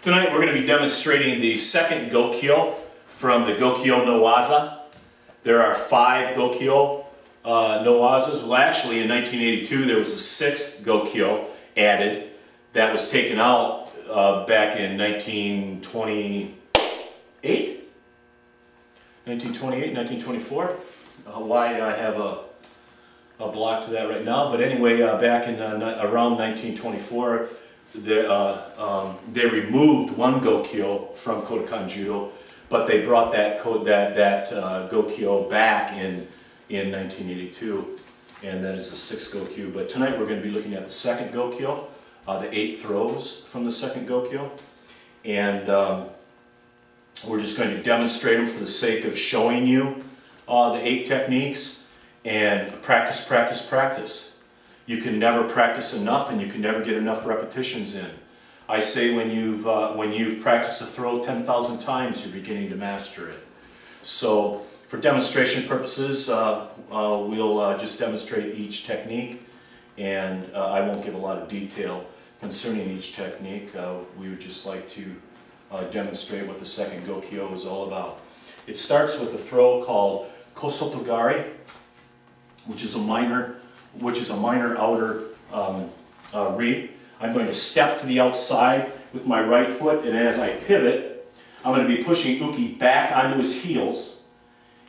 Tonight we're going to be demonstrating the second Gokyo from the Gokyo no Waza. There are 5 Gokyo no Wazas. Well, actually in 1982 there was a 6th Gokyo added that was taken out back in 1928? 1928, 1924. Why I have a block to that right now, but anyway, back in around 1924, they removed one Gokyo from Kodokan Judo, but they brought that Gokyo back in 1982, and that is the 6th Gokyo. But tonight we're going to be looking at the 2nd Gokyo, the 8 throws from the 2nd Gokyo, and we're just going to demonstrate them for the sake of showing you the 8 techniques. And practice, practice, practice. You can never practice enough, and you can never get enough repetitions in. I say when you've practiced a throw 10,000 times, you're beginning to master it. So for demonstration purposes, we'll just demonstrate each technique, and I won't give a lot of detail concerning each technique. We would just like to demonstrate what the 2nd Gokyo is all about. It starts with a throw called Kosoto gari, which is a minor outer reap. I'm going to step to the outside with my right foot, and as I pivot, I'm going to be pushing Uchi back onto his heels.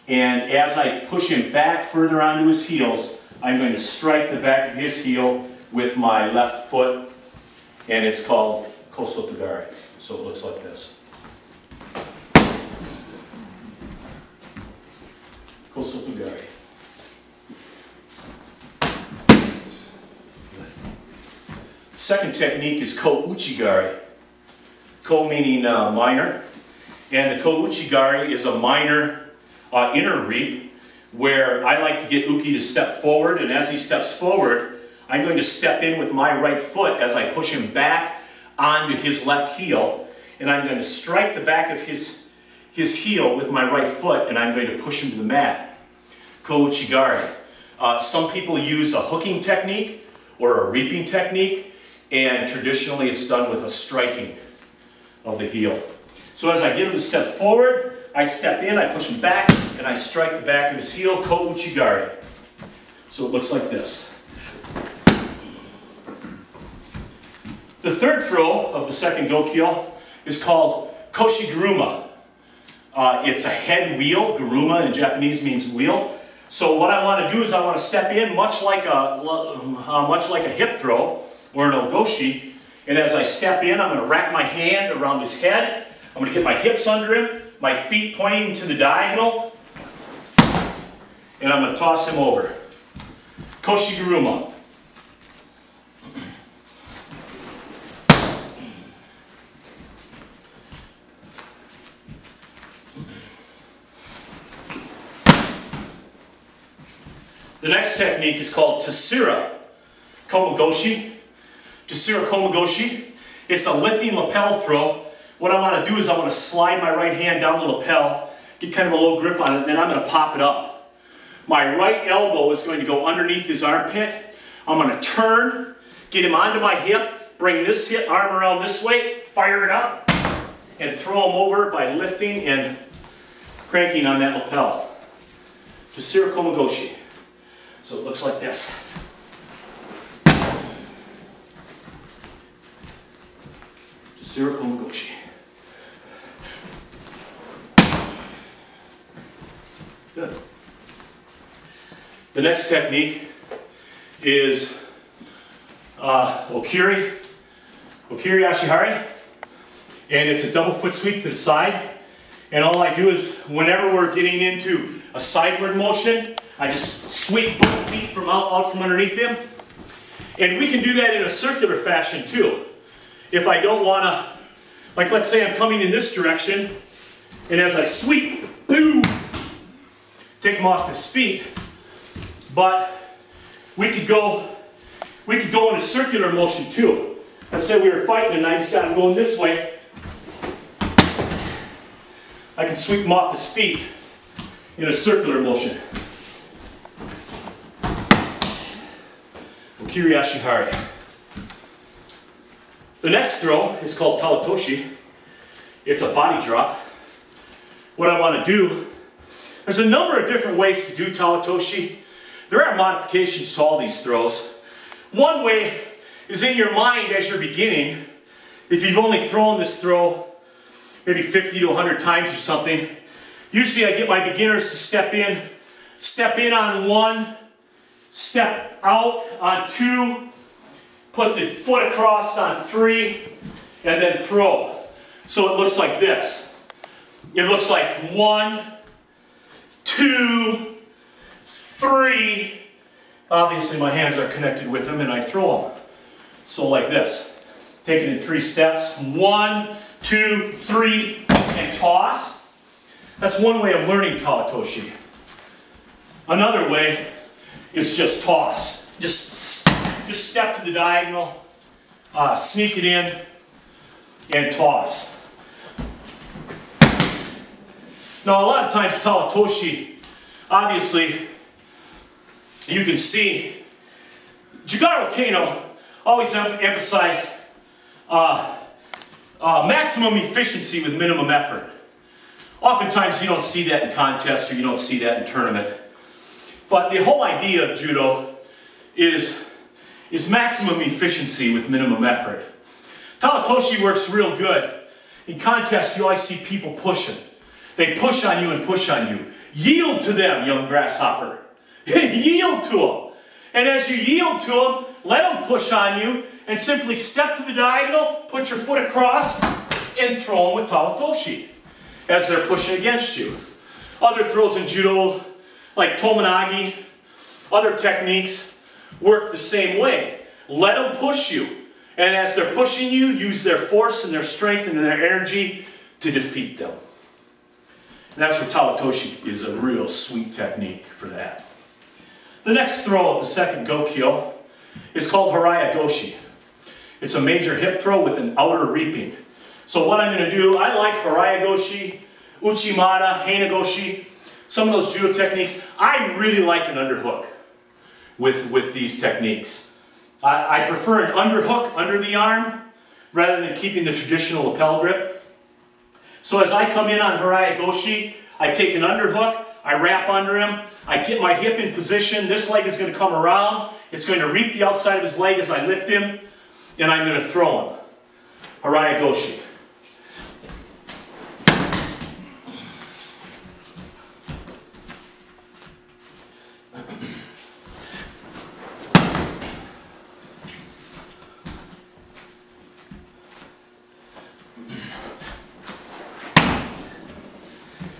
And as I push him back further onto his heels, I'm going to strike the back of his heel with my left foot, and it's called Kosoto gari. So it looks like this. Kosoto gari. Second technique is Kouchi gari. Ko meaning minor, and the Kouchi gari is a minor inner reap where I like to get Uchi to step forward, and as he steps forward, I'm going to step in with my right foot as I push him back onto his left heel, and I'm going to strike the back of his heel with my right foot, and I'm going to push him to the mat. Kouchi gari. Some people use a hooking technique or a reaping technique, and traditionally it's done with a striking of the heel. So as I get him to step forward, I step in, I push him back, and I strike the back of his heel, Kouchi gari. So it looks like this. The 3rd throw of the 2nd Gokyo is called Koshi guruma. It's a head wheel. Guruma in Japanese means wheel. So what I want to do is I want to step in much like a hip throw, or an goshi, and as I step in, I'm going to wrap my hand around his head. I'm going to get my hips under him, my feet pointing to the diagonal, and I'm going to toss him over. Koshi guruma. The next technique is called Tsurikomi goshi. Tsurikomi goshi. It's a lifting lapel throw. What I want to do is I want to slide my right hand down the lapel, get kind of a low grip on it, and then I'm going to pop it up. My right elbow is going to go underneath his armpit. I'm going to turn, get him onto my hip, bring this arm around this way, fire it up, and throw him over by lifting and cranking on that lapel. Tsurikomi goshi. So it looks like this. Tsurikomi goshi. Good. The next technique is Okuri ashi Harai, and it's a double foot sweep to the side. And all I do is, whenever we're getting into a sideward motion, I just sweep both feet out from underneath him. And we can do that in a circular fashion too. If I don't want to, like let's say I'm coming in this direction, and as I sweep, boom, take him off his feet. But we could go in a circular motion too. Let's say we were fighting and I just got him going this way. I can sweep him off his feet in a circular motion. Okuri ashi Harai. The next throw is called otoshi. It's a body drop. What I want to do, there's a number of different ways to do Taotoshi. There are modifications to all these throws. One way is in your mind as you're beginning. If you've only thrown this throw maybe 50 to 100 times or something, usually I get my beginners to step in on one, step out on two, put the foot across on three, and then throw. So it looks like this. It looks like 1, 2, 3. Obviously my hands are connected with them and I throw them. So like this. Take it in 3 steps. 1, 2, 3, and toss. That's one way of learning Taotoshi. Another way is just toss. Just step to the diagonal, sneak it in, and toss. Now a lot of times Taotoshi, obviously, you can see, Jigaro Kano always emphasized maximum efficiency with minimum effort. Oftentimes you don't see that in contests or you don't see that in tournament. But the whole idea of judo is maximum efficiency with minimum effort. Taotoshi works real good. In contests you always see people pushing. They push on you and push on you. Yield to them, young grasshopper. Yield to them. And as you yield to them, let them push on you and simply step to the diagonal, put your foot across, and throw them with Taotoshi as they're pushing against you. Other throws in judo, like tomonagi, other techniques, work the same way. Let them push you. And as they're pushing you, use their force and their strength and their energy to defeat them. And that's where Taotoshi is a real sweet technique for that. The next throw of the second Gokyo is called Harai goshi. It's a major hip throw with an outer reaping. So what I'm going to do, I like Harai goshi, Uchi Hana goshi, some of those judo techniques. I really like an underhook with these techniques. I prefer an underhook under the arm rather than keeping the traditional lapel grip. So as I come in on Harai goshi, I take an underhook, I wrap under him, I get my hip in position, this leg is going to come around, it's going to reap the outside of his leg as I lift him, and I'm going to throw him. Harai goshi.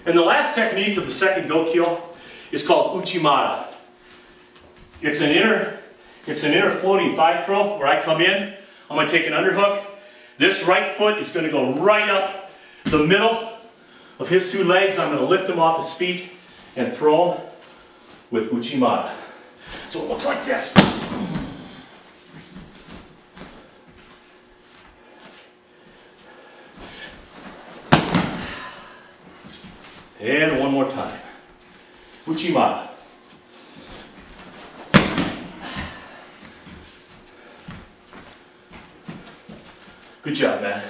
And the last technique of the second Gokyo is called Uchi. It's an inner floating thigh throw where I come in, I'm going to take an underhook. This right foot is going to go right up the middle of his 2 legs. I'm going to lift him off his feet and throw him with Uchi. So it looks like this. And one more time. Uchi. Good job, man.